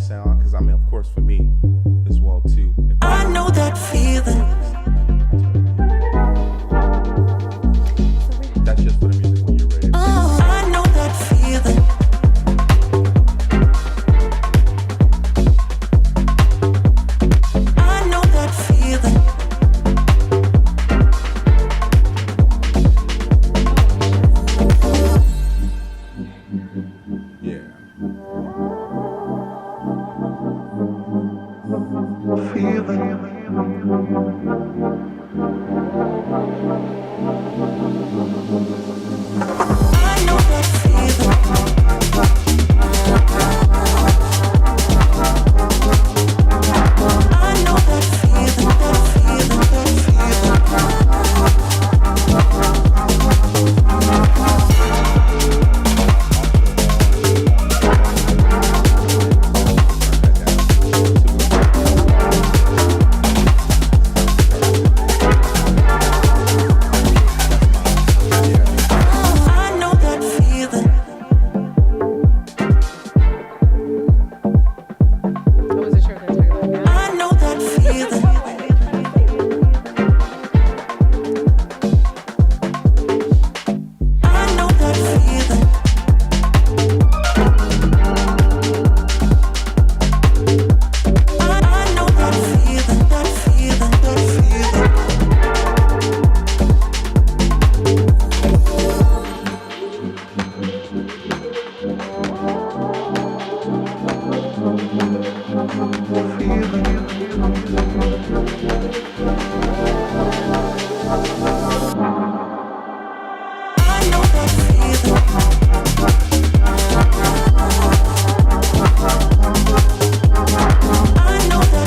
sound, because I mean, of course, for me as well too. I know that feeling. That's just for the music when you're ready. Oh, I know that feeling. I know that feeling. Yeah. I know that feeling. I know that feeling, I know that feeling. I wasn't sure if they were talking about I know that feeling. I know that feeling. I know that feeling, that feeling, that feeling. I know that feeling. I know that feeling, that feeling, I know that feeling. I know that feeling,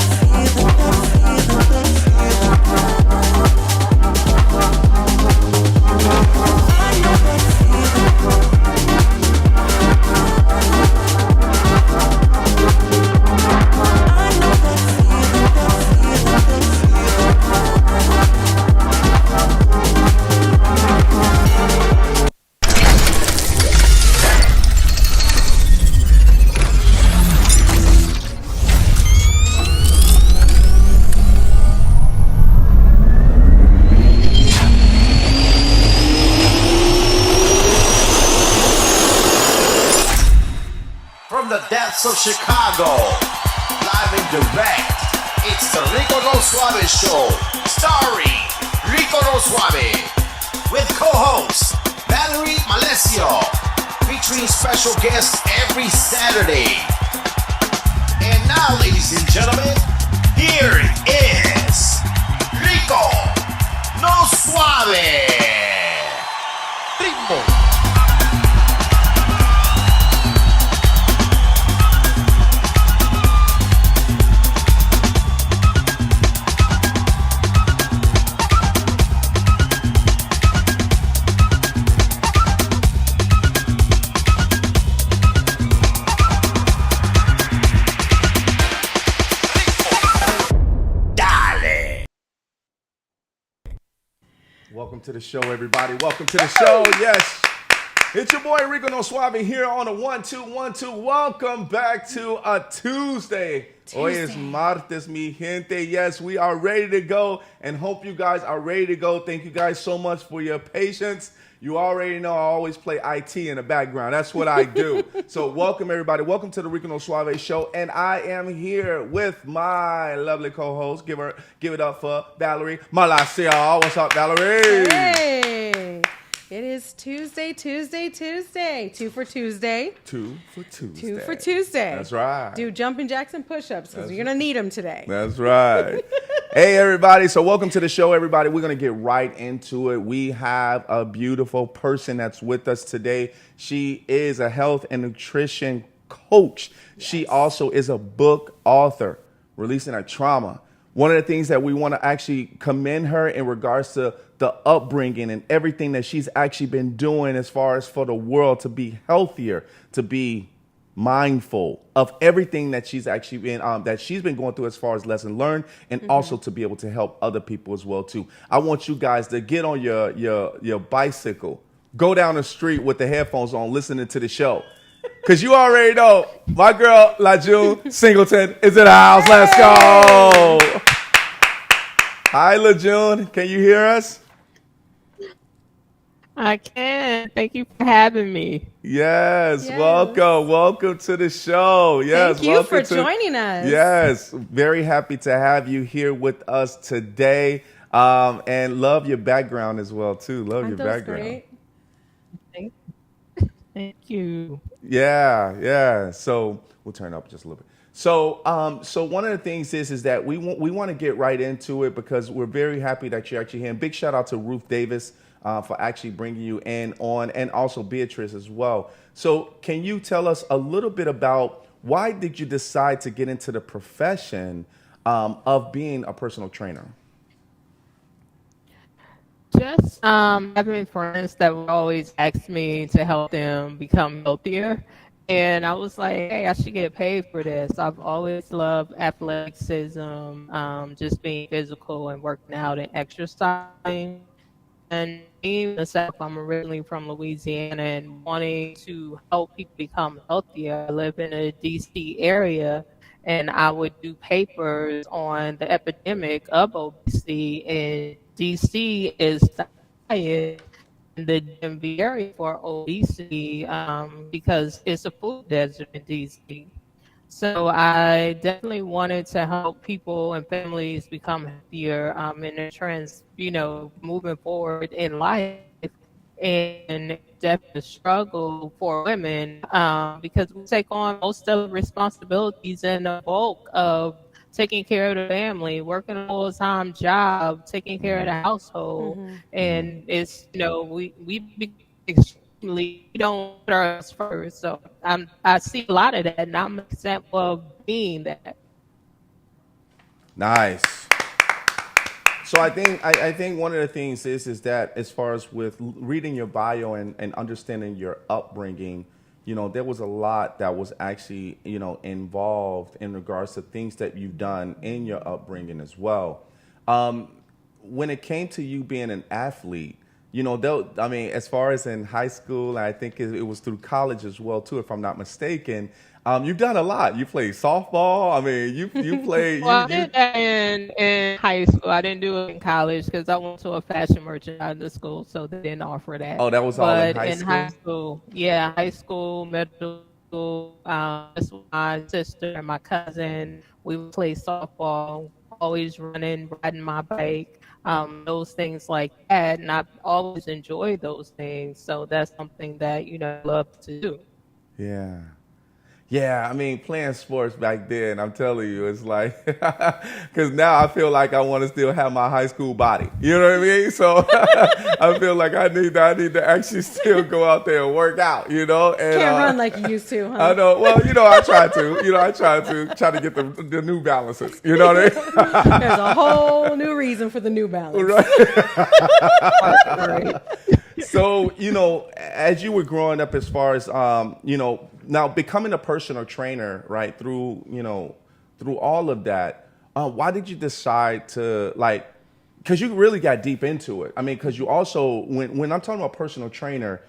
From the depths of Chicago, live and direct, it's the Rico No Suave Show, starring Rico No Suave, with co-host Valerie Malesio, featuring special guests every Saturday. And now, ladies and gentlemen, here is Rico No Suave. Ritmo. Welcome to the show, everybody. Welcome to the show. Yes. It's your boy Rico No Suave here on a 1-2-1-2. Welcome back to a Tuesday. Hoy es martes, mi gente. Yes, we are ready to go and hope you guys are ready to go. Thank you guys so much for your patience. You already know I always play IT in the background. That's what I do. So welcome, everybody. Welcome to the Rico No Suave Show. And I am here with my lovely co-host. Give it up for Valerie Malacia. What's up, Valerie? Hey, it is Tuesday. 2 for Tuesday. 2 for Tuesday. 2 for Tuesday. That's right. Do jumping jacks and push-ups because you're going to need them today. That's right. Hey, everybody. So welcome to the show, everybody. We're going to get right into it. We have a beautiful person that's with us today. She is a health and nutrition coach. Yes. She also is a book author, releasing her trauma. One of the things that we want to actually commend her in regards to the upbringing and everything that she's actually been doing as far as for the world to be healthier, to be mindful of everything that she's actually been going through as far as lesson learned, and also to be able to help other people as well too. I want you guys to get on your bicycle, go down the street with the headphones on, listening to the show. Because you already know my girl, LaJune Singleton, is in the house. Let's Hey! go. Hi, LaJune. Can you hear us? I can. Thank you for having me. Yes. Yes. Welcome. Welcome to the show. Yes. Thank you Welcome for to. joining us. Yes. Very happy to have you here with us today. And love your background as well, too. Love your Aren't those background. great? Thank, thank you. Yeah, yeah. So we'll turn it up just a little bit. So one of the things is that we want to get right into it because we're very happy that you're actually here. And big shout out to Ruth Davis for actually bringing you in on, and also Beatrice as well. So can you tell us a little bit about why did you decide to get into the profession of being a personal trainer? Just having friends that would always ask me to help them become healthier. And I was like, hey, I should get paid for this. I've always loved athleticism, just being physical and working out and exercising. And being myself, I'm originally from Louisiana and wanting to help people become healthier. I live in a DC area and I would do papers on the epidemic of obesity. In DC is the highest in the DMV area for obesity because it's a food desert in DC. So I definitely wanted to help people and families become healthier in their trends, moving forward in life. And it's definitely a struggle for women because we take on most of the responsibilities and the bulk of taking care of the family, working a full-time job, taking care of the household. And it's, we become extremely, we don't put ourselves first. So I see a lot of that, and I'm an example of being that. Nice. So I think one of the things is that as far as with reading your bio and understanding your upbringing, there was a lot that was actually involved in regards to things that you've done in your upbringing as well. When it came to you being an athlete, I mean, as far as in high school, I think it was through college as well too, if I'm not mistaken. You've done a lot. You played softball. I mean, you played Well, I you. did that in high school. I didn't do it in college because I went to a fashion merchandising school, so they didn't offer that. Oh, that was all in But high in high school. school, yeah, high school, middle school, this was my sister and my cousin. We would play softball, always running, riding my bike, those things like that. And I've always enjoyed those things. So that's something that, I love to do. Yeah. Yeah, I mean, playing sports back then, I'm telling you, it's like, because now I feel like I want to still have my high school body. You know what I mean? So I feel like I need to actually still go out there and work out, And Can't run like you used to, I huh? know. Well, I try to. I try to get the New Balances. You know what I mean? There's a whole new reason for the New Balance. Right. So, as you were growing up, as far as, now becoming a personal trainer, right, through all of that, why did you decide to, like, because you really got deep into it? I mean, because you also, when I'm talking about personal trainer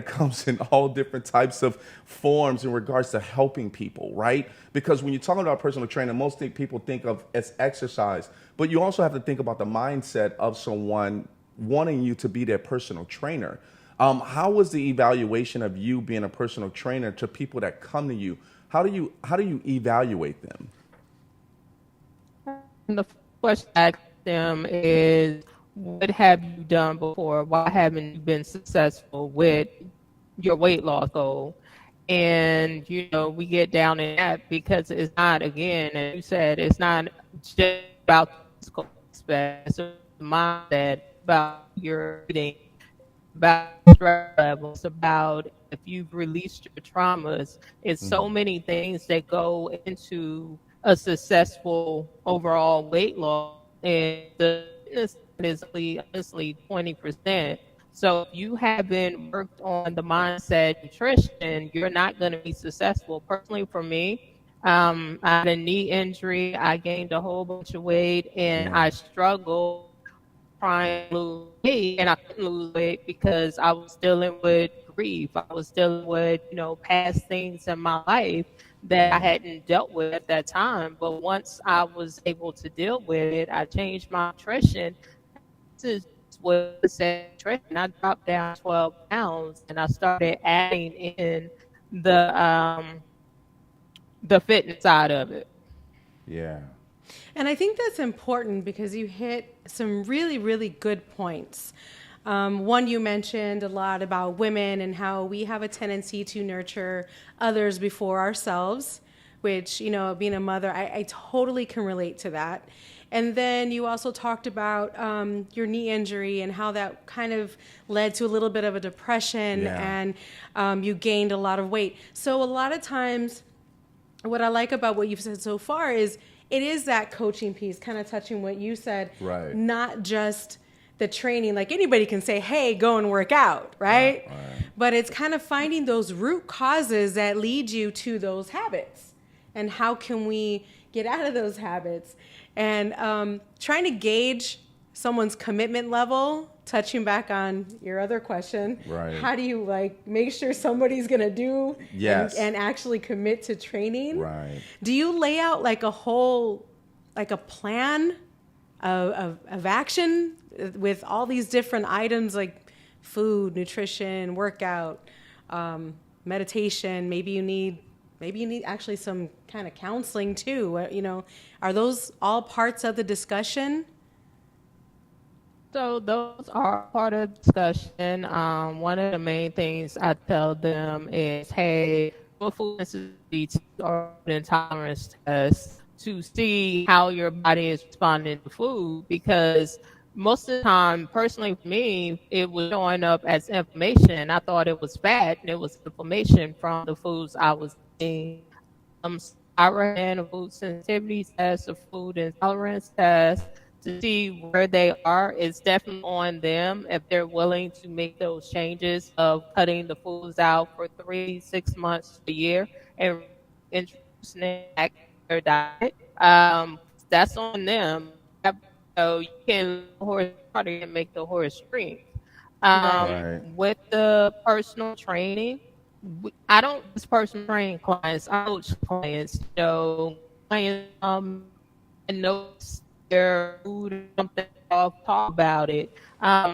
comes in all different types of forms in regards to helping people, right? Because when you're talking about personal trainer, people think of as exercise, but you also have to think about the mindset of someone wanting you to be their personal trainer. How was the evaluation of you being a personal trainer to people that come to you? How do you evaluate them? And the question I ask them is, what have you done before? Why haven't you been successful with your weight loss goal? And, we get down in that because it's not, again, as you said, it's not just about the physical aspect, it's a mindset about your eating, about stress levels, about if you've released your traumas. It's so many things that go into a successful overall weight loss, and the fitness is honestly 20%. So if you haven't worked on the mindset, nutrition, you're not going to be successful. Personally, for me, I had a knee injury. I gained a whole bunch of weight, and Yeah. I struggled trying to lose weight, and I couldn't lose weight because I was dealing with grief. I was dealing with, past things in my life that I hadn't dealt with at that time. But once I was able to deal with it, I changed my nutrition to what said nutrition. I dropped down 12 pounds, and I started adding in the fitness side of it. Yeah. And I think that's important because you hit some really, really good points. One, you mentioned a lot about women and how we have a tendency to nurture others before ourselves, which, being a mother, I totally can relate to that. And then you also talked about your knee injury and how that kind of led to a little bit of a depression, and you gained a lot of weight. So a lot of times, what I like about what you've said so far is it is that coaching piece, kind of touching what you said, right? Not just the training. Like anybody can say, hey, go and work out, right? But it's kind of finding those root causes that lead you to those habits. And how can we get out of those habits? And trying to gauge someone's commitment level, touching back on your other question, right? How do you make sure somebody's going to do and actually commit to training? Right. Do you lay out a plan of action with all these different items like food, nutrition, workout, meditation? Maybe you need actually some kind of counseling too. Are those all parts of the discussion? So those are part of the discussion. One of the main things I tell them is, hey, what food sensitivity or intolerance test to see how your body is responding to food, because most of the time, personally for me, it was showing up as inflammation. I thought it was fat, and it was inflammation from the foods I was eating. I ran a food sensitivity test, a food intolerance test, to see where they are. It's definitely on them if they're willing to make those changes of cutting the foods out for 3-6 months a year and introducing it back to their diet. That's on them. So you can horse body and make the horse drink. With the personal training, I don't just personal train clients. I coach clients. Clients and notes their food or something, I'll talk about it.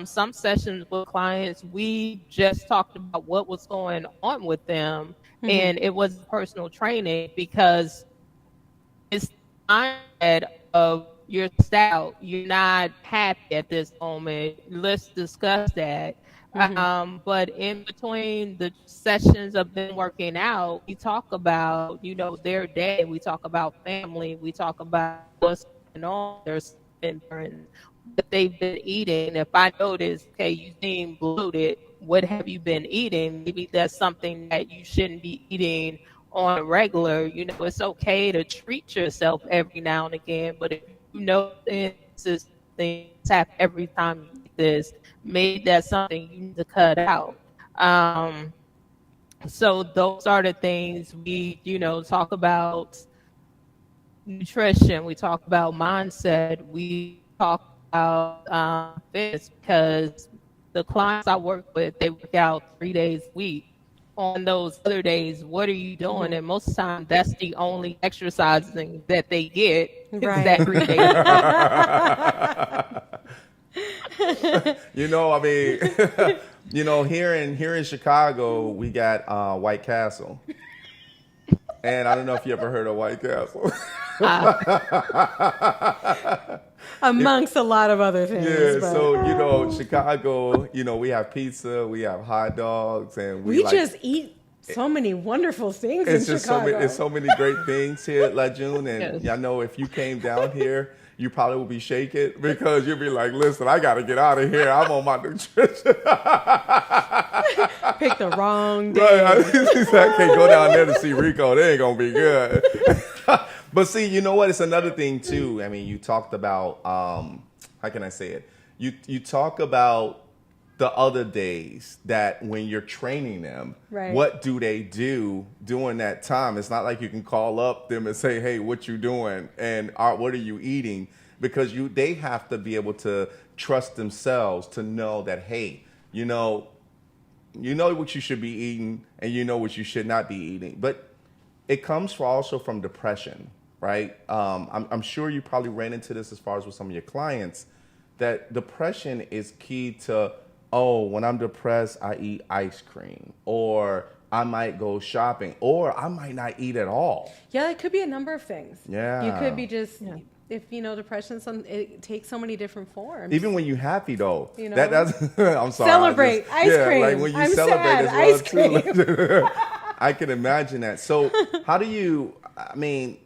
Some sessions with clients, we just talked about what was going on with them, and it was personal training because it's the mindset of your style. You're not happy at this moment. Let's discuss that. But in between the sessions of them working out, we talk about, their day. We talk about family. We talk about what's on their been what they've been eating. If I notice, okay, you seem bloated, what have you been eating? Maybe that's something that you shouldn't be eating on a regular. It's okay to treat yourself every now and again, but if you know this things happen every time you eat this, maybe that's something you need to cut out. So those are the things we, talk about. Nutrition, we talk about mindset, we talk about fitness, because the clients I work with, they work out 3 days a week. On those other days, what are you doing? And most of the time, that's the only exercising that they get. Right. That 3 days. Here in Chicago, we got White Castle. And I don't know if you ever heard of White Castle. Amongst a lot of other things. Yeah, but, so, Chicago, we have pizza, we have hot dogs, and we just eat so many wonderful things in Chicago. It's so many great things here at LaJune, and Yes. I know if you came down here, you probably would be shaking because you'd be like, listen, I got to get out of here. I'm on my nutrition. Pick the wrong day. Right, I can't go down there to see Rico. They ain't going to be good. But see, you know what? It's another thing, too. I mean, you talked about, how can I say it? You talk about the other days that when you're training them, Right. What do they do during that time? It's not like you can call up them and say, hey, what you doing? And what are you eating? Because they have to be able to trust themselves to know that, hey, you know what you should be eating and you know what you should not be eating. But it comes also from depression, right? I'm sure you probably ran into this as far as with some of your clients, that depression is key to, oh, when I'm depressed, I eat ice cream, or I might go shopping, or I might not eat at all. Yeah, it could be a number of things. Yeah. You could be just, if you know, depression, it takes so many different forms. Even when you're happy, though. You know? That's I'm sorry. Celebrate. Ice cream. Like when you I'm celebrate sad. as well, Ice too. I can imagine that. So how do you, I mean,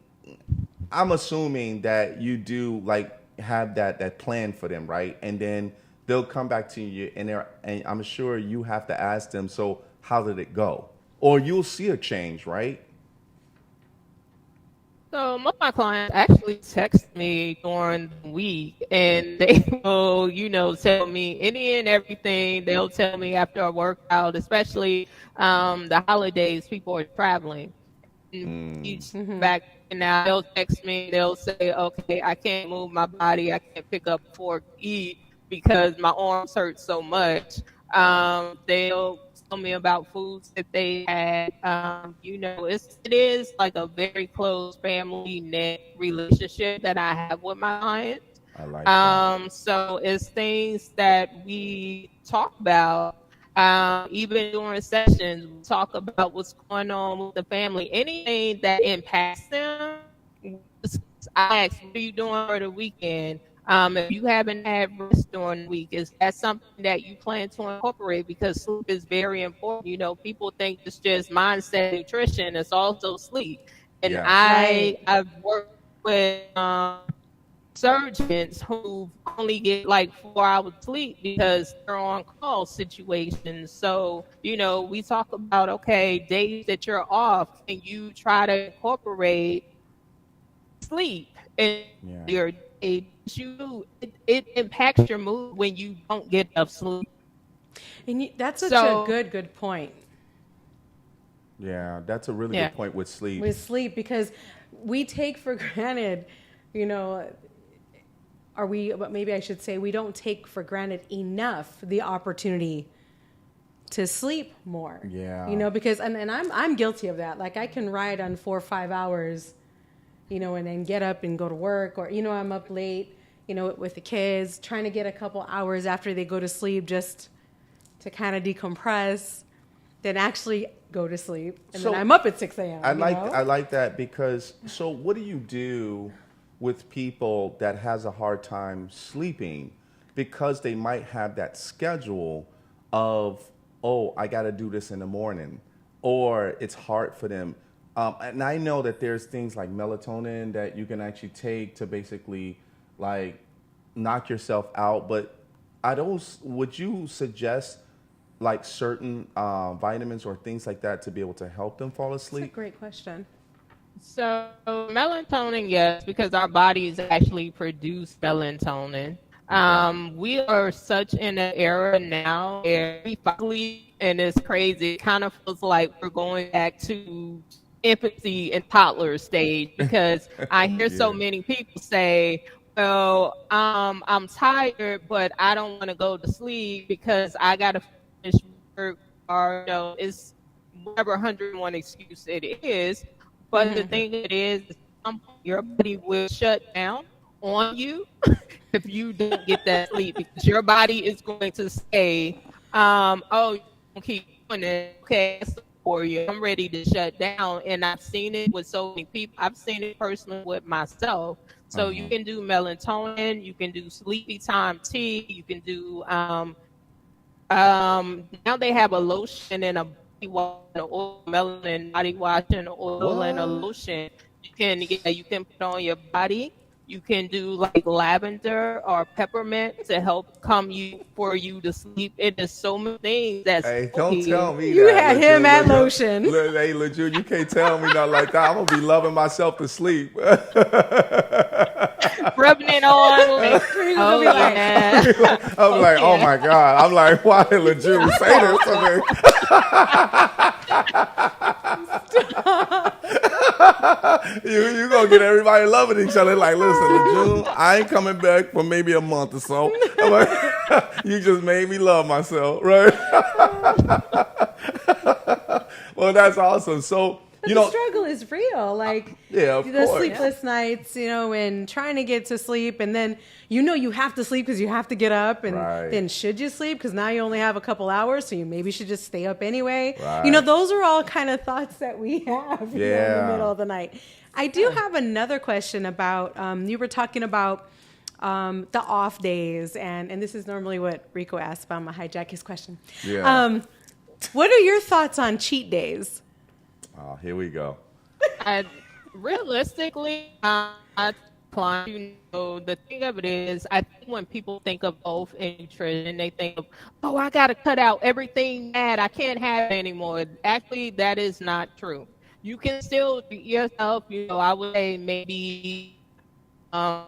I'm assuming that you do like have that plan for them, right? And then they'll come back to you and I'm sure you have to ask them, so how did it go? Or you'll see a change, right? So most of my clients actually text me during the week, and they will, tell me any and everything. They'll tell me after a workout, especially the holidays, people are traveling. Each back now, they'll text me. They'll say, "Okay, I can't move my body. I can't pick up a fork, eat because my arms hurt so much." They'll tell me about foods that they had. It is like a very close family net relationship that I have with my clients. I like that. So it's things that we talk about. Even during sessions, we talk about what's going on with the family. Anything that impacts them, I ask, what are you doing for the weekend? If you haven't had rest during the week, is that something that you plan to incorporate? Because sleep is very important. People think it's just mindset, nutrition. It's also sleep. And Yeah. I've worked with surgeons who only get like 4 hours sleep because they're on call situations. So, we talk about, okay, days that you're off, can you try to incorporate sleep in your day? It impacts your mood when you don't get enough sleep. And that's such a good point. Yeah, that's a really good point with sleep. With sleep, because we take for granted, maybe I should say, we don't take for granted enough the opportunity to sleep more. Yeah. Because, and I'm guilty of that. Like I can ride on 4 or 5 hours, and then get up and go to work, or, I'm up late, with the kids, trying to get a couple hours after they go to sleep just to kind of decompress, then actually go to sleep. And then I'm up at 6 a.m. I like that because, so what do you do with people that has a hard time sleeping because they might have that schedule of, oh, I got to do this in the morning, or it's hard for them. And I know that there's things like melatonin that you can actually take to basically like knock yourself out. But would you suggest like certain vitamins or things like that to be able to help them fall asleep? That's a great question. So melatonin, yes, because our bodies actually produce melatonin. We are such in an era now where we finally, and it's crazy, it kind of feels like we're going back to infancy and toddler stage, because I hear so many people say, well, I'm tired, but I don't want to go to sleep because I got to finish work, or it's whatever 101 excuse it is. But the thing it is, your body will shut down on you if you don't get that sleep, because your body is going to say, oh, you don't keep doing it, okay, for you, I'm ready to shut down. And I've seen it with so many people. I've seen it personally with myself. So you can do melatonin, you can do sleepy time tea, you can do now they have a lotion and a body wash, an oil, melanin body wash and an oil and a lotion. You can put on your body. You can do like lavender or peppermint to help calm you to sleep. It is so many things that's don't tell me you that. had him at lotion. Hey, LaJune, you can't tell me nothing like that. I'm gonna be loving myself to sleep. Rubbing it on. Like, oh yeah. I'm like, oh my God. I'm like, why did LaJune say this to me? You gonna get everybody loving each other. Like, listen, June, I ain't coming back for maybe a month or so. I'm like, you just made me love myself, right? Well, that's awesome. So, But the struggle is real. Like, yeah, of the course. sleepless nights, and trying to get to sleep. And then, you have to sleep because you have to get up. And Right. then should you sleep? Because now you only have a couple hours. So you maybe should just stay up anyway. Right. Those are all kind of thoughts that we have in Yeah. the middle of the night. I do have another question about, you were talking about the off days. And this is normally what Rico asks about. I'm going to hijack his question. Yeah. What are your thoughts on cheat days? Oh, here we go. Realistically, I decline. The thing of it is, I think when people think of health and nutrition, they think of, oh, I got to cut out everything bad. I can't have it anymore. Actually, that is not true. You can still treat yourself. I would say maybe 3 or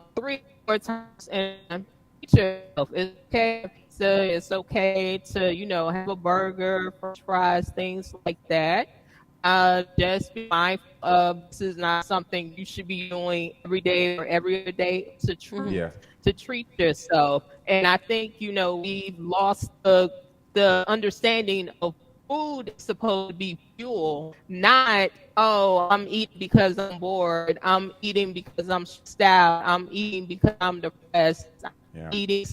4 times and treat yourself. It's okay. Pizza. It's okay to have a burger, French fries, things like that. Just be mindful of this is not something you should be doing every day or every other day to treat yourself. And I think we've lost the understanding of food is supposed to be fuel, not I'm eating because I'm bored. I'm eating because I'm stressed out. I'm eating because I'm depressed. I'm eating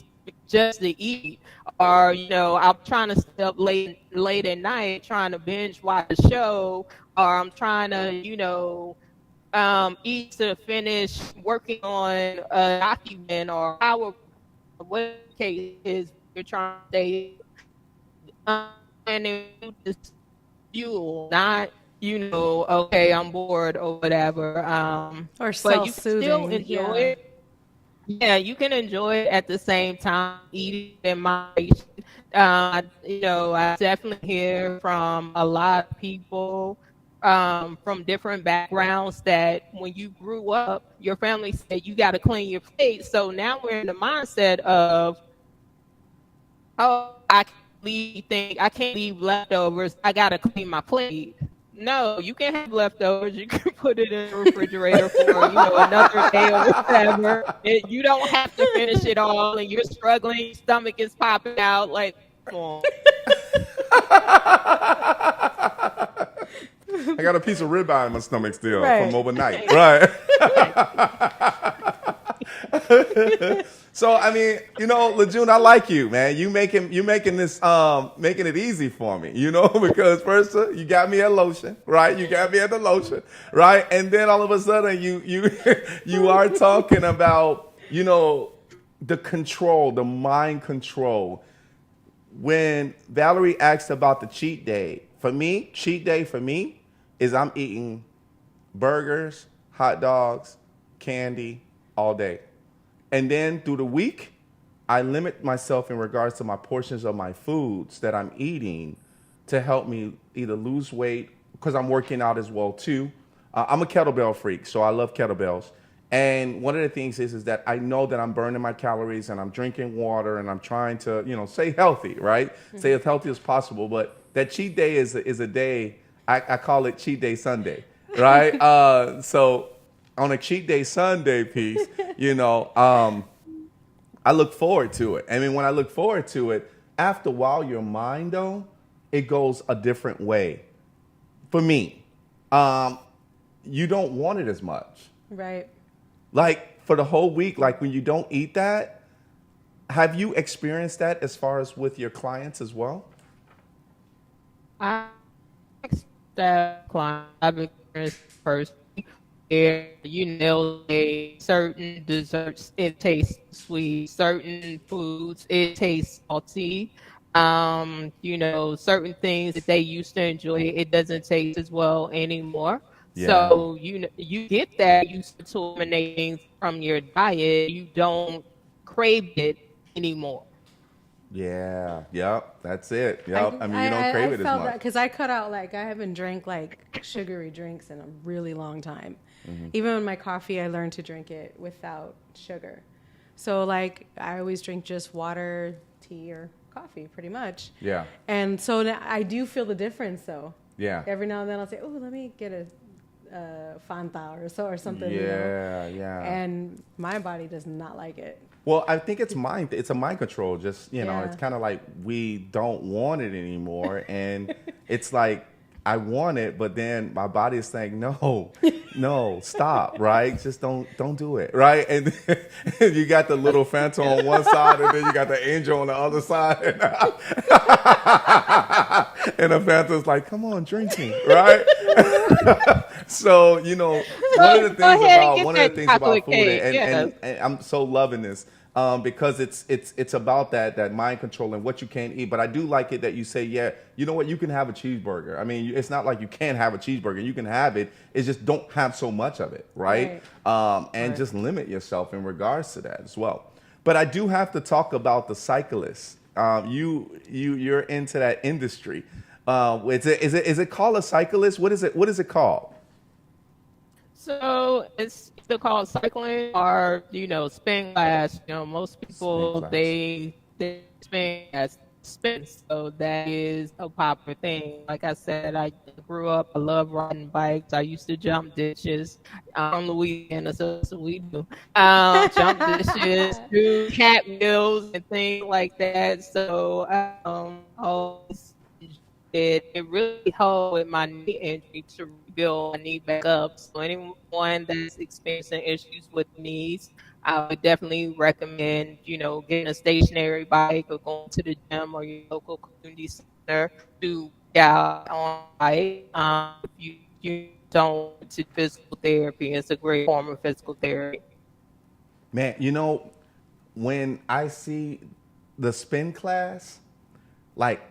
just to eat, or I'm trying to stay up late at night trying to binge watch a show, or I'm trying to eat to finish working on a document or what the case is. You're trying to stay and it's fuel, not okay, I'm bored or whatever. Or but you can still self-soothing. enjoy it. Yeah, you can enjoy it at the same time, eating in moderation. I definitely hear from a lot of people from different backgrounds that when you grew up, your family said you got to clean your plate. So now we're in the mindset of, I can't leave leftovers. I got to clean my plate. No, you can have leftovers. You can put it in the refrigerator for another day or whatever. You don't have to finish it all, and you're struggling. Your stomach is popping out. Like, come on. I got a piece of ribeye in my stomach still Right. from overnight. Right. So I mean, LaJune, I like you, man. You making this making it easy for me, because first you got me at lotion, right? You got me at the lotion, right? And then all of a sudden you are talking about the control, the mind control. When Valerie asked about the cheat day for me is I'm eating burgers, hot dogs, candy all day. And then through the week, I limit myself in regards to my portions of my foods that I'm eating to help me either lose weight, because I'm working out as well too. I'm a kettlebell freak, so I love kettlebells. And one of the things is that I know that I'm burning my calories and I'm drinking water and I'm trying to, stay healthy, right? Stay as healthy as possible. But that cheat day is a day, I call it cheat day Sunday, right? So on a cheat day Sunday piece, I look forward to it. I mean, when I look forward to it, after a while, your mind, though, it goes a different way. For me, you don't want it as much. Right. Like for the whole week, like when you don't eat that, have you experienced that as far as with your clients as well? I that client I've experienced personally, where certain desserts it tastes sweet, certain foods it tastes salty. Certain things that they used to enjoy, it doesn't taste as well anymore. Yeah. So you get that, you start to eliminate things from your diet, you don't crave it anymore. Yeah. Yep. That's it. Yep. I mean, you don't crave it as much. Because I cut out, I haven't drank sugary drinks in a really long time. Even with my coffee, I learned to drink it without sugar. So I always drink just water, tea, or coffee pretty much. Yeah. And so now I do feel the difference though. Yeah. Every now and then I'll say, oh, let me get Fanta or something, Yeah, yeah. and my body does not like it. Well, I think it's mind. It's a mind control. Just it's Yeah. kind of like we don't want it anymore, and it's like I want it, but then my body is saying no, no, stop, right? Just don't do it, right? And then you got the little phantom on one side, and then you got the angel on the other side, and the phantom's like, "Come on, drink me," right? So one of the Go things ahead and about get one of the that things about chocolate food, cake. and, Yes. and, and I'm so loving this because it's about that mind control and what you can eat. But I do like it that you say, yeah, you know what, you can have a cheeseburger. I mean, it's not like you can't have a cheeseburger. You can have it. It's just don't have so much of it, right? And Right. just limit yourself in regards to that as well. But I do have to talk about the cyclists. You're into that industry. Is it called a cyclist? What is it called? So it's either called cycling or spin class. Most Spin people class. they spin as spin, so that is a popular thing. Like I said, I grew up. I love riding bikes. I used to jump ditches. I'm from Louisiana, so that's what we do. Jump dishes, do cat wheels and things like that. So always it really helped with my knee injury to rebuild my knee back up. So anyone that's experiencing issues with knees, I would definitely recommend, getting a stationary bike or going to the gym or your local community center to get out on a bike. If you don't to physical therapy, it's a great form of physical therapy. Man, when I see the spin class, like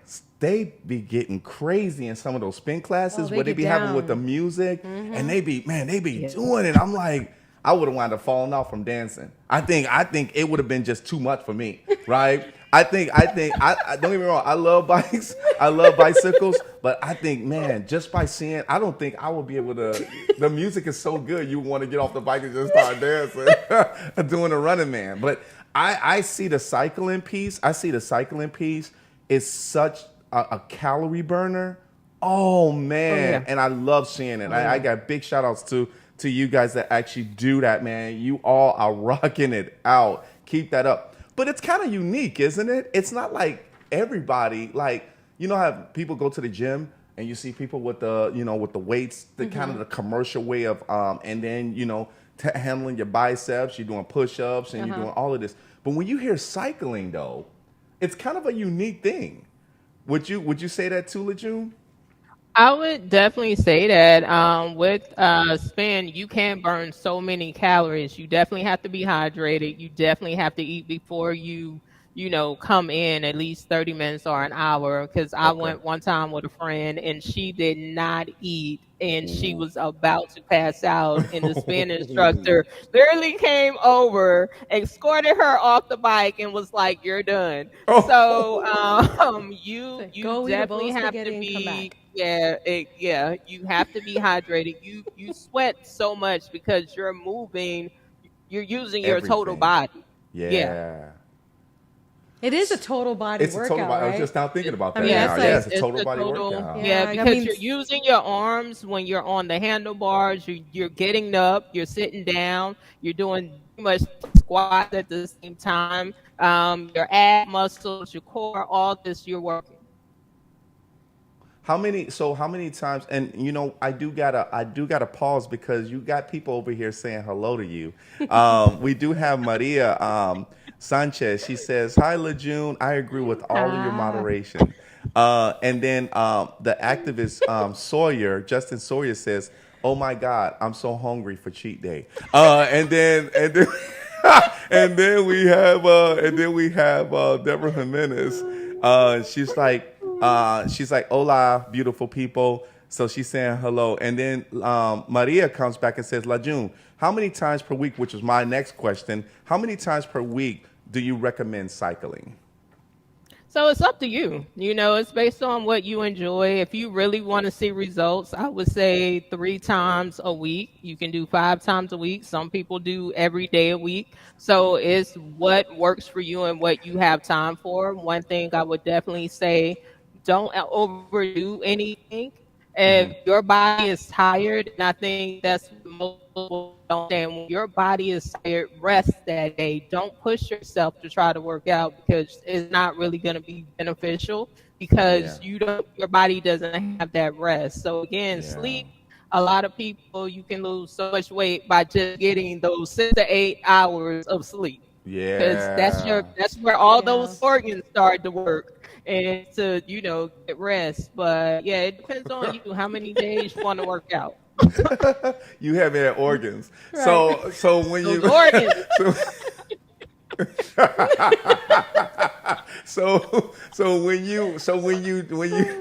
they be getting crazy in some of those spin classes They where they get be having with the down. music, and they be Yeah. doing it. I'm like, I would have wound up falling off from dancing. I think it would have been just too much for me, right? I don't get me wrong. I love bikes. I love bicycles, but I think, man, just by seeing, I don't think I would be able to. The music is so good, you want to get off the bike and just start dancing, doing a running man. But I see the cycling piece. I see the cycling piece is such a calorie burner. Oh Oh man, yeah. and I love seeing it. Oh I yeah. got big shout outs to you guys that actually do that, man. You all are rocking it out. Keep that up. But it's kind of unique, isn't it? It's not like everybody, like, how people go to the gym and you see people with the weights, the kind of the commercial way of, and then, handling your biceps, you're doing push-ups and you're doing all of this. But when you hear cycling though, it's kind of a unique thing. Would you say that too, LaJune? I would definitely say that with spin, you can burn so many calories. You definitely have to be hydrated. You definitely have to eat before you come in at least 30 minutes or an hour. Because I Okay. went one time with a friend and she did not eat and she Ooh. was about to pass out. And the spin instructor literally came over, escorted her off the bike, and was like, "You're done." So you So you go eat a bowl definitely of have to spaghetti and come be back. yeah, you have to be hydrated. You sweat so much because you're using your total Everything. body. Yeah. Yeah. It is a total body It's a total workout, body. I was right? just now thinking about I that mean, now. that's Yeah, like it's a total body workout. Yeah, I because mean, you're using your arms when you're on the handlebars, you're getting up, you're sitting down, you're doing pretty much squats at the same time. Your ab muscles, your core, all this you're working. How many times, and I do gotta pause because you got people over here saying hello to you. We do have Maria Sanchez. She says, "Hi, LaJune. I agree with all of your Ah. moderation." And then the activist Justin Sawyer says, "Oh my God, I'm so hungry for cheat day." And then and then we have Deborah Jimenez. She's like, "Hola, beautiful people." So she's saying hello, and then Maria comes back and says, "LaJune, how many times per week?" Which is my next question. How many times per week do you recommend cycling? So it's up to you. It's based on what you enjoy. If you really want to see results, I would say 3 times a week. You can do 5 times a week. Some people do every day a week. So it's what works for you and what you have time for. One thing I would definitely say, don't overdo anything. If your body is tired, and I think that's what most people don't understand, when your body is tired, rest that day. Don't push yourself to try to work out because it's not really going to be beneficial Yeah. because your body doesn't have that rest. So again, Yeah. sleep. A lot of people, you can lose so much weight by just getting those 6 to 8 hours of sleep because Yeah. that's where all Yeah. those organs start to work and to get rest. But yeah, it depends on you how many days you want to work out. You have your organs. Right. So when Those you organs. so so when you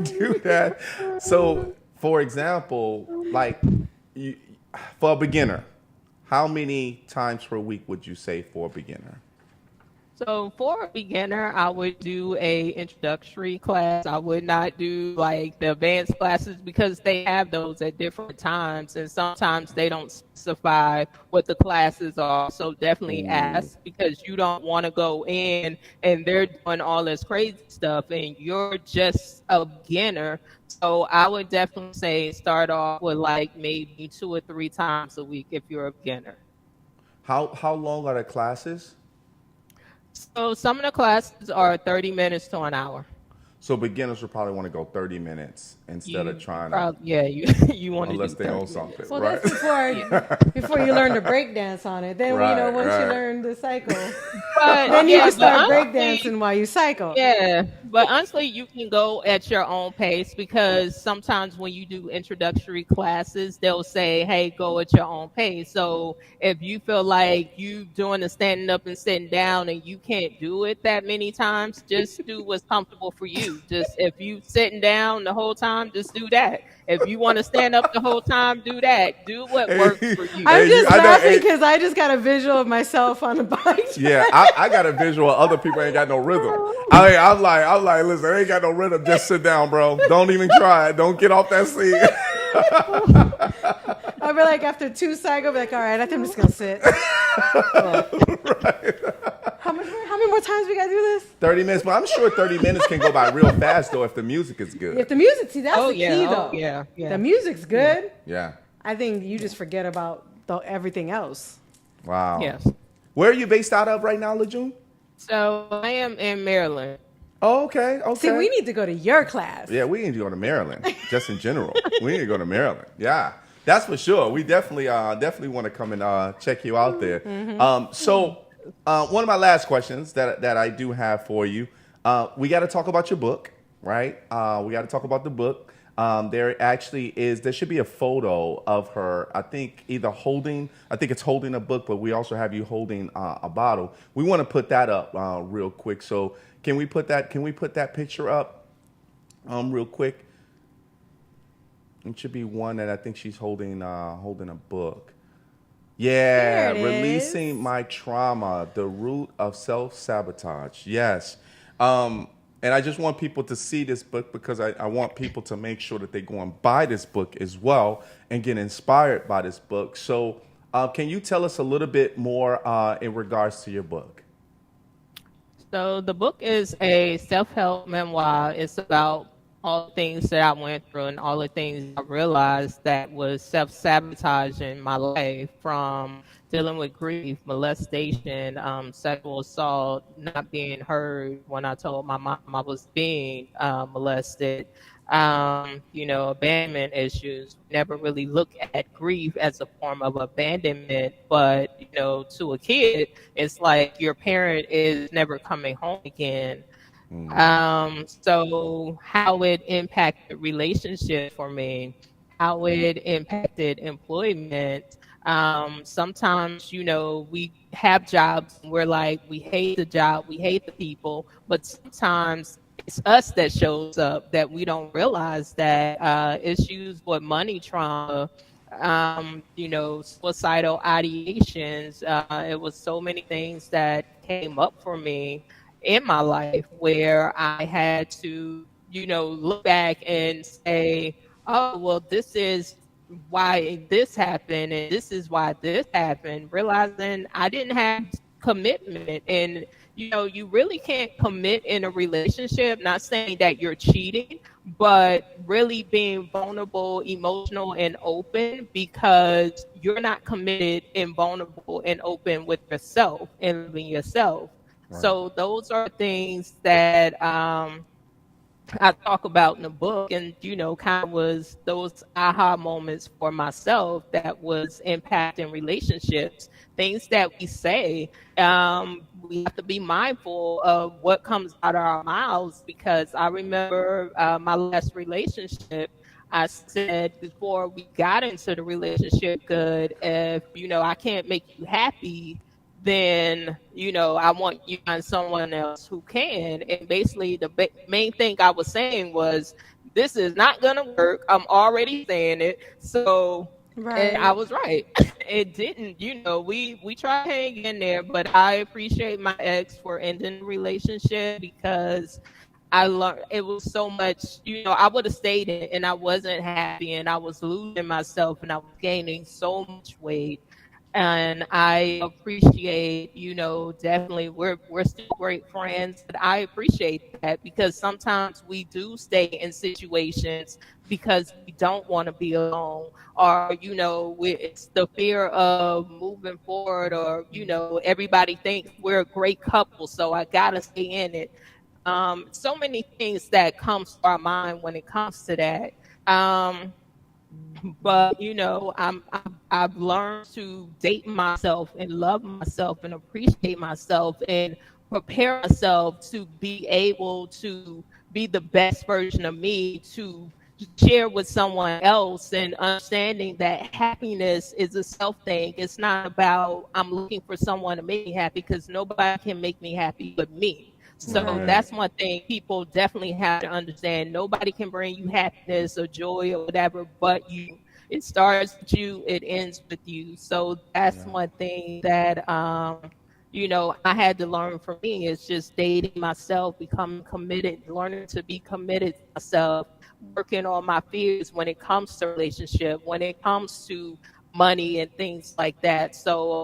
do that, so for example, like you, for a beginner, how many times per week would you say for a beginner? So for a beginner, I would do a introductory class. I would not do like the advanced classes because they have those at different times, and sometimes they don't specify what the classes are. So definitely Ooh. ask because you don't want to go in and they're doing all this crazy stuff, and you're just a beginner. So I would definitely say start off with like maybe 2 or 3 times a week if you're a beginner. How long are the classes? So some of the classes are 30 minutes to an hour. So beginners would probably want to go 30 minutes instead of You trying to, probably, yeah, you you want to do unless they know 30 something, minutes. Well, right? that's before you learn to break dance on it. Then Right, once you right. learn the cycle, But then you yeah, can but start break honestly, dancing while you cycle. yeah, but honestly, you can go at your own pace because sometimes when you do introductory classes, they'll say, "Hey, go at your own pace." So if you feel like you doing the standing up and sitting down and you can't do it that many times, just do what's comfortable for you. Just if you sitting down the whole time, just do that. If you want to stand up the whole time, do that. Do what Hey, works for you. I'm hey, just I know, laughing hey, because I just got a visual of myself on a bike. yeah, I got a visual. Other people ain't got no rhythm. I'm like, listen, I ain't got no rhythm. Just sit down, bro. Don't even try. Don't get off that seat. I'll be like, after 2 cycles, I'll be like, all right, I think I'm just gonna sit. How many more times we gotta do this? 30 minutes, but I'm sure 30 minutes can go by real fast though if the music is good. If the music, see, that's Oh the yeah, key oh though. yeah, yeah. The music's good. Yeah. I think you just forget about everything else. Wow. Yes. Where are you based out of right now, LaJune? So I am in Maryland. Oh, okay. Okay. See, we need to go to your class. Yeah, we need to go to Maryland, just in general. We need to go to Maryland. Yeah, that's for sure. We definitely want to come and check you out there. So one of my last questions that I do have for you, we got to talk about your book, right? We got to talk about the book. There should be a photo of her, I think it's holding a book, but we also have you holding a bottle. We want to put that up real quick. So can we put that picture up real quick? It should be one that I think she's holding a book. Yeah, There it releasing is. my trauma, the root of self-sabotage. Yes. And I just want people to see this book because I want people to make sure that they go and buy this book as well and get inspired by this book. So can you tell us a little bit more in regards to your book? So the book is a self-help memoir. It's about all the things that I went through and all the things I realized that was self-sabotage in my life, from dealing with grief, molestation, sexual assault, not being heard when I told my mom I was being molested, abandonment issues. Never really look at grief as a form of abandonment, but to a kid, it's like your parent is never coming home again. So how it impacted relationship for me, how it impacted employment. Sometimes, we have jobs and we're like, we hate the job, we hate the people, but sometimes it's us that shows up that we don't realize that issues with money trauma, suicidal ideations. It was so many things that came up for me in my life where I had to, look back and say, oh, well, this is why this happened and this is why this happened, realizing I didn't have commitment. And, you really can't commit in a relationship, not saying that you're cheating, but really being vulnerable, emotional, and open, because you're not committed and vulnerable and open with yourself and loving yourself. Right. So those are things that I talk about in the book, and kind of was those aha moments for myself that was impacting relationships. Things that we say, we have to be mindful of what comes out of our mouths, because I remember my last relationship. I said before we got into the relationship, good, if I can't make you happy, then I want you to find someone else who can. And basically, the main thing I was saying was, this is not gonna work. I'm already saying it. So, and I Right. was right. It didn't. We tried to hang in there, but I appreciate my ex for ending the relationship, because I learned it was so much. I would have stayed in it, and I wasn't happy, and I was losing myself, and I was gaining so much weight. And I appreciate, definitely we're still great friends. But I appreciate that, because sometimes we do stay in situations because we don't want to be alone, or it's the fear of moving forward, or everybody thinks we're a great couple, so I gotta stay in it. So many things that comes to our mind when it comes to that. But I've learned to date myself and love myself and appreciate myself and prepare myself to be able to be the best version of me, to share with someone else, and understanding that happiness is a self thing. It's not about I'm looking for someone to make me happy, because nobody can make me happy but me. So Right. that's one thing people definitely have to understand. Nobody can bring you happiness or joy or whatever but you. It starts with you, it ends with you. So that's Yeah. one thing that I had to learn for me, is just dating myself, becoming committed, learning to be committed to myself, working on my fears when it comes to relationship, when it comes to money and things like that. So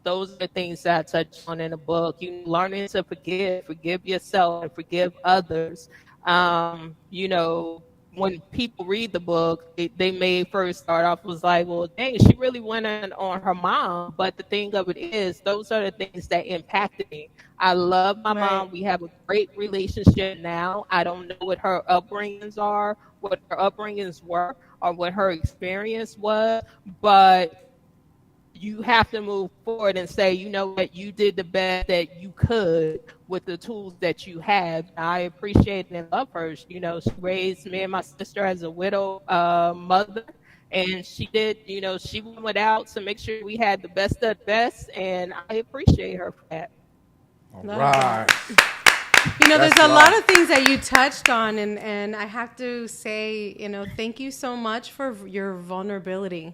those are the things that I touch on in the book. Learning to forgive yourself and forgive others. When people read the book, they may first start off was like, well, dang, she really went in on her mom. But the thing of it is, those are the things that impacted me. I love my Right. mom. We have a great relationship now. I don't know what her upbringings are, what her upbringings were, or what her experience was, but you have to move forward and say, you know what, you did the best that you could with the tools that you have. I appreciate and love her. She raised me and my sister as a widow mother, and she did. She went without to make sure we had the best of the best, and I appreciate her for that. All Love right. that. There's That's a lot love. of things that you touched on, and I have to say, thank you so much for your vulnerability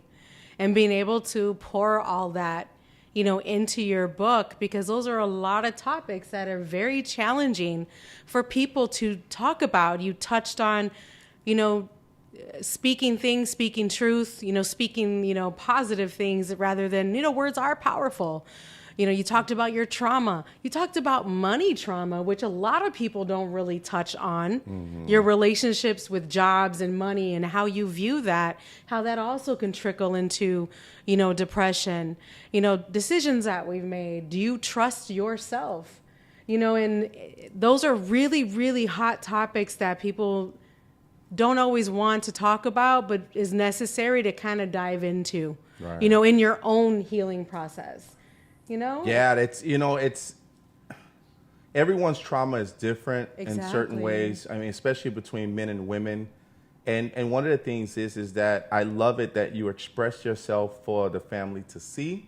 and being able to pour all that, into your book, because those are a lot of topics that are very challenging for people to talk about. You touched on, you know, speaking things, speaking truth, speaking, positive things rather than, words are powerful. You talked about your trauma. You talked about money trauma, which a lot of people don't really touch on. Your relationships with jobs and money and how you view that, how that also can trickle into, depression, decisions that we've made. Do you trust yourself? And those are really, really hot topics that people don't always want to talk about, but is necessary to kind of dive into, Right. in your own healing process. Yeah, it's everyone's trauma is different in certain Exactly. ways. I mean, especially between men and women. And one of the things is that I love it that you express yourself for the family to see,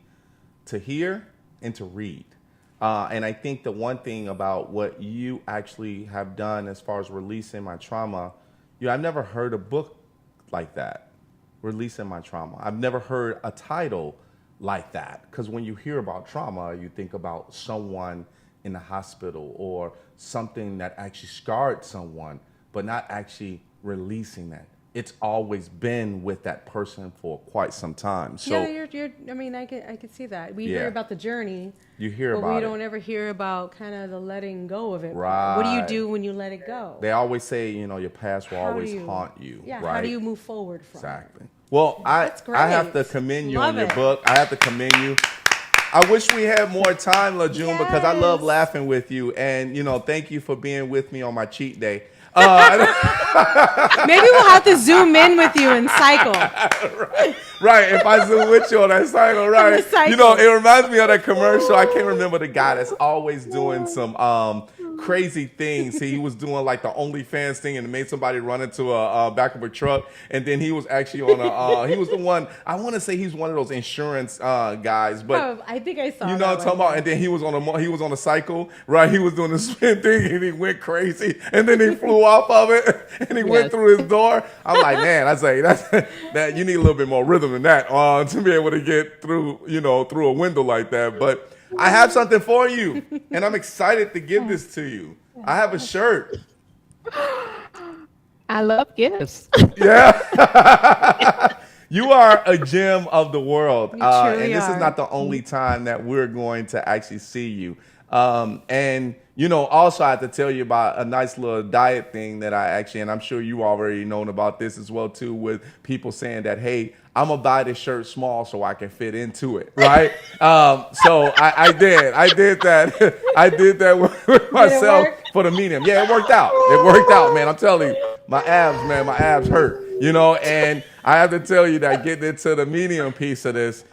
to hear, and to read. And I think the one thing about what you actually have done as far as releasing my trauma, I've never heard a book like that, releasing my trauma. I've never heard a title like that, because when you hear about trauma, you think about someone in the hospital or something that actually scarred someone, but not actually releasing that, it's always been with that person for quite some time. So Yeah, you're. I mean, I could see that. We Yeah. hear about the journey, you hear but about we it. don't ever hear about kind of the letting go of it. Right. What do you do when you let it go? They always say, your past will How do always you- haunt you. Yeah. Right? How do you move forward from it? Exactly. Well, That's I have great. to commend you Love on your it. book. I have to commend you. I wish we had more time, LaJune, because I love Yes. laughing with you. And, thank you for being with me on my cheat day. Maybe we'll have to zoom in with you and cycle. Right, if I zoom with you on that cycle, right. the cycle. It reminds me of that commercial. I can't remember the guy that's always doing some crazy things. He was doing like the OnlyFans thing and it made somebody run into a back of a truck. And then he was actually on he was the one, I want to say he's one of those insurance guys, but Oh, I think I saw. you know that what I'm talking one. about? And then he was on a cycle, right? He was doing the spin thing and he went crazy. And then he flew off of it and he went Yes. through his door. I'm like, man, I say that you need a little bit more rhythm than that to be able to get through, through a window like that. But I have something for you and I'm excited to give this to you. I have a shirt. I love gifts. Yeah. You are a gem of the world. You truly And this is are. not the only time that we're going to actually see you. And, also I have to tell you about a nice little diet thing that I actually, and I'm sure you already known about this as well too, with people saying that, hey, I'm going to buy this shirt small so I can fit into it, right? So I did that. I did that with myself work? for the medium. Yeah, it worked out. It worked out, man. I'm telling you, my abs hurt, and I have to tell you that getting into the medium piece of this,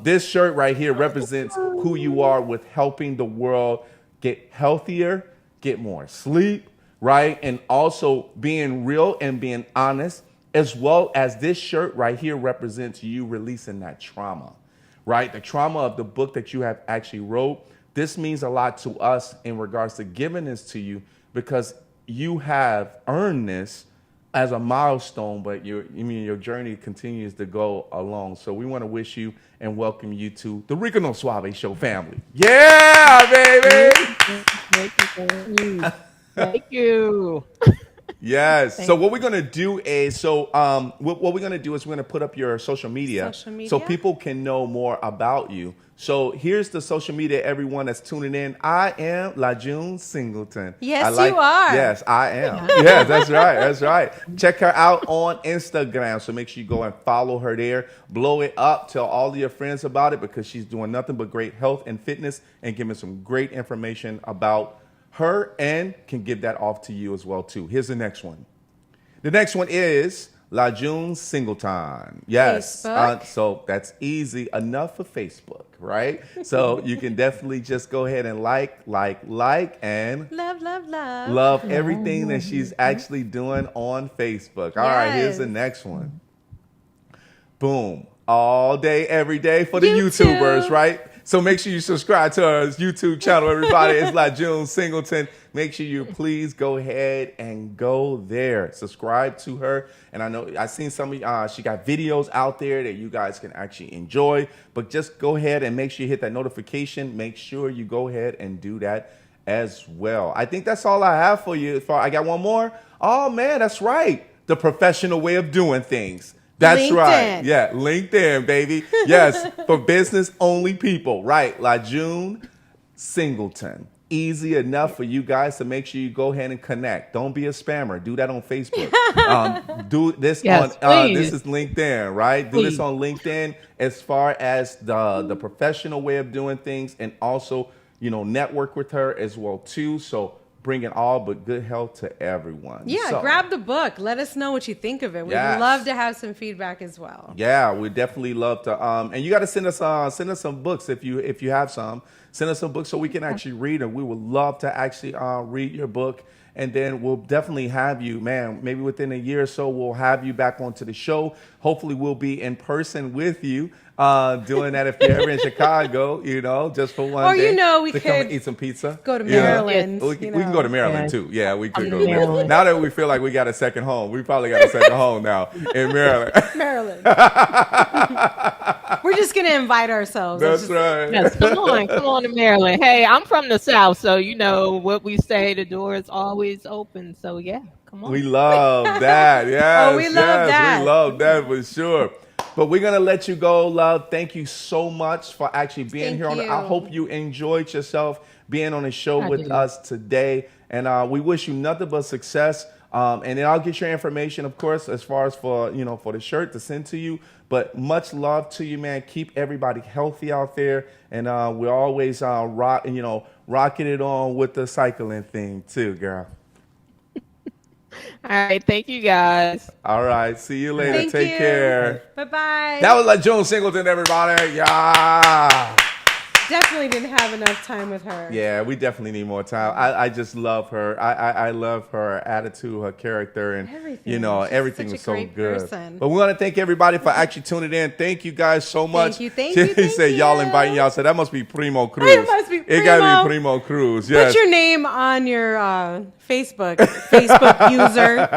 this shirt right here represents who you are with helping the world get healthier, get more sleep, right? And also being real and being honest, as well as this shirt right here represents you releasing that trauma, right? The trauma of the book that you have actually wrote. This means a lot to us in regards to giving this to you because you have earned this as a milestone, but your journey continues to go along. So we want to wish you and welcome you to the Rico No Suave Show family. Yeah, baby. Thank you. Thank you. Yes. So what we're gonna do is what we're gonna do is we're gonna put up your social media so people can know more about you. So here's the social media, everyone that's tuning in. I am LaJune Singleton. Yes, you are. Yes, I am. Yes, that's right. That's right. Check her out on Instagram. So make sure you go and follow her there. Blow it up. Tell all of your friends about it because she's doing nothing but great health and fitness and giving some great information about her and can give that off to you as well too. Here's the next one. The next one is LaJune Singleton. Yes. Facebook. So that's easy enough for Facebook, right? So you can definitely just go ahead and like, and love everything that she's actually doing on Facebook. All right, here's the Yes. next one. Boom. All day, every day for the YouTube. YouTubers, right? So make sure you subscribe to our YouTube channel, everybody. It's LaJune Singleton. Make sure you please go ahead and go there. Subscribe to her. And I know I've seen some of she got videos out there that you guys can actually enjoy. But just go ahead and make sure you hit that notification. Make sure you go ahead and do that as well. I think that's all I have for you. I got one more. Oh, man, that's right. The professional way of doing things. That's LinkedIn. right. Yeah, LinkedIn, baby. Yes, for business only people. Right, LaJune Singleton. Easy enough for you guys to make sure you go ahead and connect. Don't be a spammer. Do that on Facebook. Do this Yes, on this please. is LinkedIn, right? Do this Please. on LinkedIn as far as the professional way of doing things, and also network with her as well too. So bringing all but good health to everyone. Yeah, So, grab the book. Let us know what you think of it. We'd Yes. love to have some feedback as well. Yeah, we definitely love to. And you got to send us some books if you have some. Send us some books so we can actually read, and we would love to actually read your book. And then we'll definitely have you, man. Maybe within a year or so, we'll have you back onto the show. Hopefully, we'll be in person with you doing that if you're ever in Chicago. Just for one Or, day. we to come and could eat some pizza. Go to You know? Maryland. We can go to Maryland Yeah. too. Yeah, we could I'm go in to Maryland. Maryland. Now that we feel like we got a second home, we probably got a second home now in Maryland. Maryland. We're just gonna invite ourselves. That's right. Yes, come on to Maryland. Hey, I'm from the South, so what we say, the door is always open. So yeah, Come on. We love that. Yes, we love that. We love that for sure. But we're going to let you go, love. Thank you so much for actually being Thank here. you. I hope you enjoyed yourself being on the show I with did. us today. And we wish you nothing but success. And then I'll get your information, of course, as far as for the shirt to send to you. But much love to you, man. Keep everybody healthy out there. And we're always rocking it on with the cycling thing too, girl. All right. Thank you, guys. All right. See you later. Thank Take you. care. Bye-bye. That was LaJune Singleton, everybody. Yeah. Definitely didn't have enough time with her. Yeah, we definitely need more time. I just love her. I love her attitude, her character, and Everything. She's everything such a was so great good. person. But we want to thank everybody for actually tuning in. Thank you guys so much. Thank you, He thank said y'all you. inviting y'all. So that must be Primo Cruz. It must be It gotta be Primo. Primo Cruz. Yes. Put your name on your Facebook user.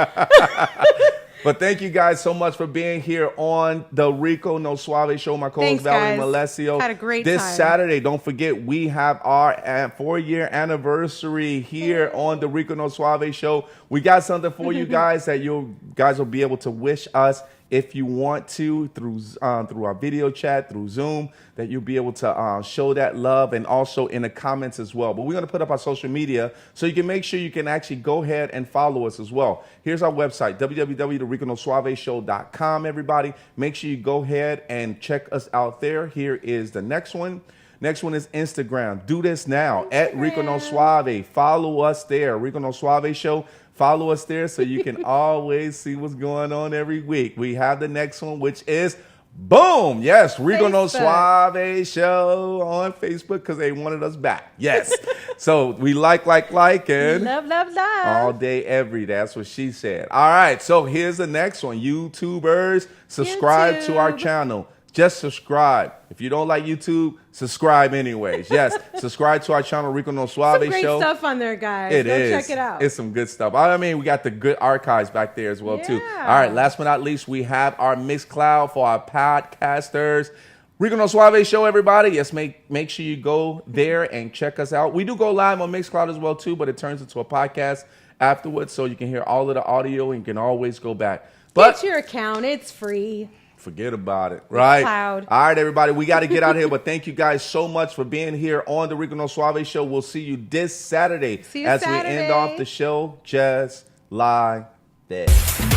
But thank you guys so much for being here on the Rico No Suave show. My co-host Thanks, Valerie guys. Malesio. Had a great This time. Saturday, don't forget, we have our 4-year anniversary here on the Rico No Suave show. We got something for you guys that you guys will be able to wish us if you want to through our video chat, through Zoom, that you'll be able to show that love, and also in the comments as well. But we're going to put up our social media so you can make sure you can actually go ahead and follow us as well. Here's our website, www.riconosuaveshow.com, everybody. Make sure you go ahead and check us out there. Here is the next one. Next one is Instagram. Do this now at Rico No Suave. Follow us there, Rico No Suave Show. Follow us there so you can always see what's going on every week. We have the next one, which is boom. Yes, Rico No Facebook. Suave Show on Facebook because they wanted us back. Yes. So we like, and Love, love, love. all day, every day. That's what she said. All right. So here's the next one. YouTubers, subscribe to our YouTube. channel. Just subscribe. If you don't like YouTube, subscribe anyways. Yes, subscribe to our channel, Rico No Suave Some great Show. stuff on there, guys. It Go is. check it out. It's some good stuff. I mean, we got the good archives back there as well, too. Yeah. All right, last but not least, we have our Mixcloud for our podcasters. Rico No Suave Show, everybody. Yes, make sure you go there and check us out. We do go live on Mixcloud as well, too, but it turns into a podcast afterwards, so you can hear all of the audio and you can always go back. But Get your account. It's free. forget about it, right? Cloud. All right, everybody, we got to get out of here, but thank you guys so much for being here on the Rico No Suave Show. We'll see you this Saturday See you as we Saturday. end off the show just like that.